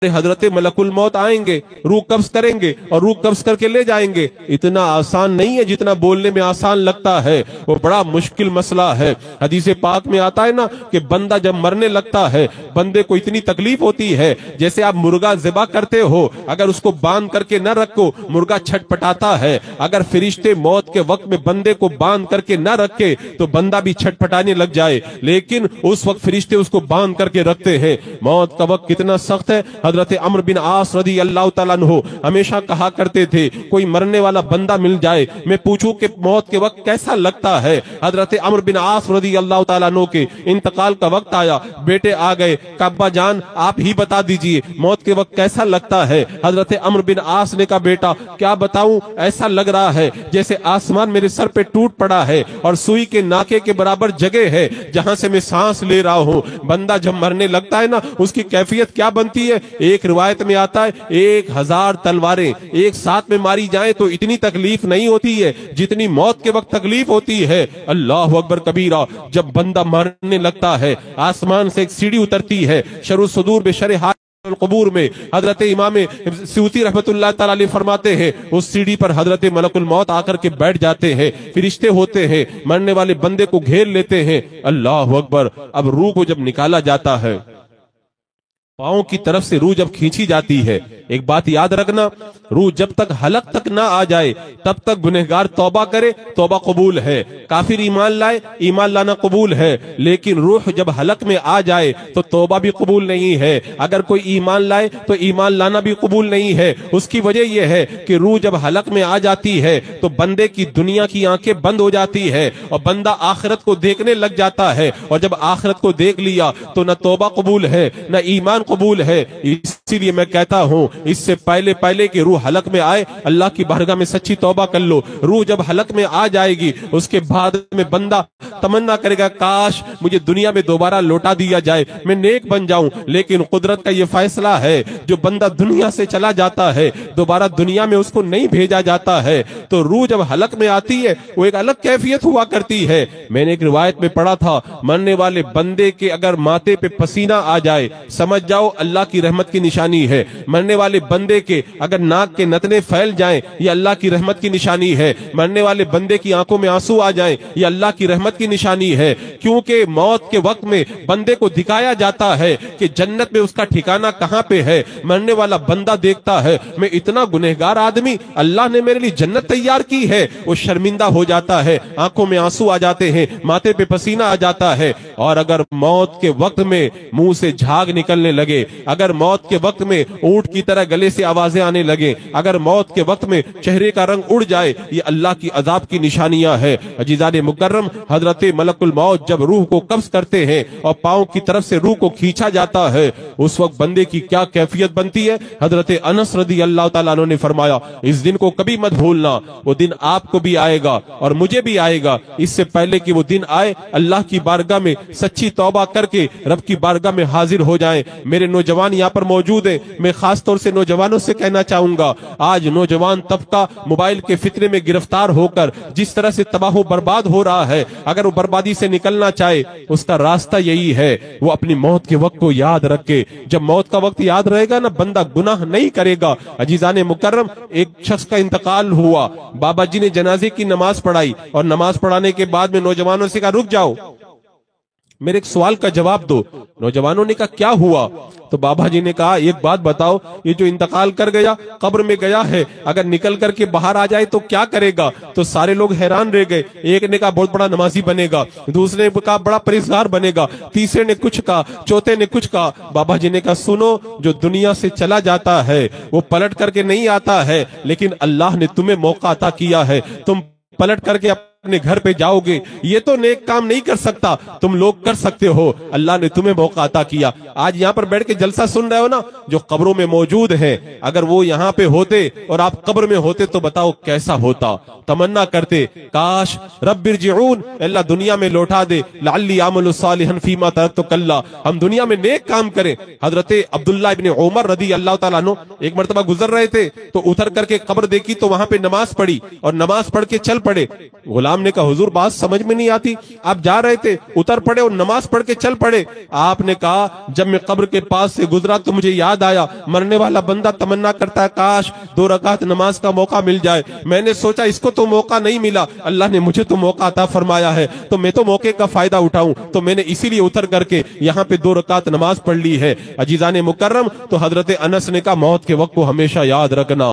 हजरत मलकुल मौत आएंगे, रूह कब्ज करेंगे और रूह कब्ज करके ले जाएंगे। इतना आसान नहीं है जितना बोलने में आसान लगता है, वो बड़ा मुश्किल मसला है। हदीस पाक में आता है ना कि बंदा जब मरने लगता है, बंदे को इतनी तकलीफ होती है, जैसे आप मुर्गा ज़िबा करते हो, अगर उसको बांध करके न रखो मुर्गा छटपटाता है। अगर फरिश्ते मौत के वक्त में बंदे को बांध करके न रखे तो बंदा भी छटपटाने लग जाए, लेकिन उस वक्त फरिश्ते उसको बांध करके रखते हैं। मौत का वक्त कितना सख्त है। हजरत अम्र बिन आस रदी अल्लाह तआला अन्हु हमेशा कहा करते थे, कोई मरने वाला बंदा मिल जाए, मैं पूछूं कि मौत के वक्त कैसा लगता है। हजरत अम्र बिन आस रदी अल्लाह तआला अन्हु के इंतकाल का वक्त आया, बेटे आ गए, अब्बा जान आप ही बता दीजिए मौत के वक्त कैसा लगता है। हजरत अम्र बिन आस ने कहा, बेटा क्या बताऊं, ऐसा लग रहा है जैसे आसमान मेरे सर पे टूट पड़ा है और सुई के नाके के बराबर जगह है जहां से मैं सांस ले रहा हूं। बंदा जब मरने लगता है ना, उसकी कैफियत क्या बनती है। एक रिवायत में आता है 1000 तलवारें एक साथ में मारी जाएं तो इतनी तकलीफ नहीं होती है जितनी मौत के वक्त तकलीफ होती है। अल्लाह अकबर कबीरा। जब बंदा मरने लगता है, आसमान से एक सीढ़ी उतरती है, शरू सुदूर बेशर कबूर में हजरत इमाम सूती रहमतुल्लाह तआला अलैह फरमाते हैं, उस सीढ़ी पर हजरत मलकुल मौत आकर के बैठ जाते हैं, फरिश्ते होते हैं, मरने वाले बंदे को घेर लेते हैं। अल्लाह अकबर। अब रूह को जब निकाला जाता है, पांव की तरफ से रूह जब खींची जाती है, एक बात याद रखना, रूह जब तक हलक तक ना आ जाए तब तक गुनहगार तौबा करे, तौबा कबूल है। काफिर ईमान लाए, ईमान लाना कबूल है, लेकिन रूह जब हलक में आ जाए तो तौबा भी कबूल नहीं है। अगर कोई ईमान लाए तो ईमान लाना भी कबूल नहीं है। उसकी वजह यह है कि रूह जब हलक में आ जाती है तो बंदे की दुनिया की आंखें बंद हो जाती है और बंदा आखिरत को देखने लग जाता है, और जब आखिरत को देख लिया तो न तौबा कबूल है न ईमान कबूल है। इसीलिए मैं कहता हूं, इससे पहले कि रूह हलक में आए, अल्लाह की बारगाह में सच्ची तौबा कर लो। रूह जब हलक में आ जाएगी, उसके बाद में बंदा तमन्ना करेगा, काश मुझे दुनिया में दोबारा लौटा दिया जाए, मैं नेक बन जाऊं। लेकिन कुदरत का ये फैसला है, जो बंदा दुनिया से चला जाता है दोबारा दुनिया में उसको नहीं भेजा जाता है। तो रूह जब हलक में आती है वो एक अलग कैफियत हुआ करती है। मैंने एक रिवायत में पढ़ा था, मरने वाले बंदे के अगर माथे पे पसीना आ जाए समझ जाओ अल्लाह की रहमत की निशानी है। मरने वाले बंदे के अगर नाक के नतने फैल जाएं ये अल्लाह की रहमत की निशानी है। मरने वाले बंदे की आंखों में आंसू आ जाएं ये अल्लाह की रहमत की निशानी है। क्योंकि मौत के वक्त में बंदे को दिखाया जाता है कि जन्नत में उसका ठिकाना कहां पे है। मरने वाला बंदा देखता है, मैं इतना गुनहगार आदमी, अल्लाह ने मेरे लिए जन्नत तैयार की है, वो शर्मिंदा हो जाता है, आंखों में आंसू आ जाते हैं, माथे पे पसीना आ जाता है। और अगर मौत के वक्त में मुंह से झाग निकलने लगे, अगर मौत के वक्त में ऊंट की तरह गले से आवाजें आने लगे, अगर मौत के वक्त में चेहरे का रंग उड़ जाए, ये अल्लाह की अजाब की निशानियां है। अजीजाने मुकर्रम, हजरत मलकुल मौत जब रूह को कब्ज करते हैं और पांव की तरफ से रूह को खींचा जाता है, उस वक्त बंदे की क्या कैफियत बनती है। हजरत अनस रदी अल्लाह तआला अन्हु ने फरमाया, इस दिन को कभी मत भूलना, वो दिन आपको भी आएगा और मुझे भी आएगा। इससे पहले कि वो दिन आए, अल्लाह की बारगाह में सच्ची तौबा करके रब की बारगाह में हाजिर हो जाएं। मेरे नौजवान यहाँ पर मौजूद हैं, मैं खास तौर से नौजवानों से कहना चाहूंगा, आज नौजवान तबका मोबाइल के फितने में गिरफ्तार होकर जिस तरह से तबाह बर्बाद हो रहा है, अगर वो बर्बादी से निकलना चाहे उसका रास्ता यही है, वो अपनी मौत के वक्त को याद रखे। जब मौत का वक्त याद रहेगा ना, बंदा गुनाह नहीं करेगा। अजीजाने मुकर्रम, एक शख्स का इंतकाल हुआ, बाबा जी ने जनाजे की नमाज पढ़ाई और नमाज पढ़ाने के बाद में नौजवानों से कहा, रुक जाओ, मेरे एक सवाल का जवाब दो। नौजवानों ने कहा, क्या हुआ? तो बाबा जी ने कहा, एक बात बताओ, ये जो इंतकाल कर गया, कब्र में गया है, अगर निकल करके बाहर आ जाए तो क्या करेगा? तो सारे लोग हैरान रह गए। एक ने कहा बहुत बड़ा नमाजी बनेगा, दूसरे ने कहा बड़ा परहेजगार बनेगा, तीसरे ने कुछ कहा, चौथे ने कुछ कहा। बाबा जी ने कहा, सुनो, जो दुनिया से चला जाता है वो पलट करके नहीं आता है, लेकिन अल्लाह ने तुम्हें मौका अता किया है, तुम पलट करके अपने घर पे जाओगे। ये तो नेक काम नहीं कर सकता, तुम लोग कर सकते हो, अल्लाह ने तुम्हें मौका अता किया। आज यहाँ पर बैठ के जलसा सुन रहे हो ना, जो कब्रों में मौजूद हैं, अगर वो यहाँ पे होते और आप कब्र में होते तो बताओ कैसा होता। तमन्ना करते, काश रब्बिरजिऊन, अल्लाह दुनिया में लौटा दे, लअल्ली आमलु सालिहन फीमा तरक्तु कल्ला, हम दुनिया में नेक काम करें। हजरत अब्दुल्लाह इब्न उमर रदी अल्लाह तआला अन्हु एक मर्तबा गुजर रहे थे तो उतर करके कब्र देखी तो वहां पे नमाज पढ़ी और नमाज पढ़ के चल पड़े। गुलाम गुलाम ने कहा हुजूर बात समझ में नहीं आती, आप जा रहे थे, उतर पड़े और नमाज पढ़ के चल पड़े। आपने कहा जब मैं कब्र के पास से गुजरा तो मुझे याद आया, मरने वाला बंदा तमन्ना करता है काश 2 रकात नमाज का मौका मिल जाए। मैंने सोचा इसको तो मौका नहीं मिला, अल्लाह ने मुझे तो मौका अता फरमाया है, तो मैं तो मौके का फायदा उठाऊं, तो मैंने इसीलिए उतर करके यहाँ पे 2 रकात नमाज पढ़ ली है। अजीजान मुकर्रम, तो हजरत अनस ने कहा मौत के वक्त को हमेशा याद रखना।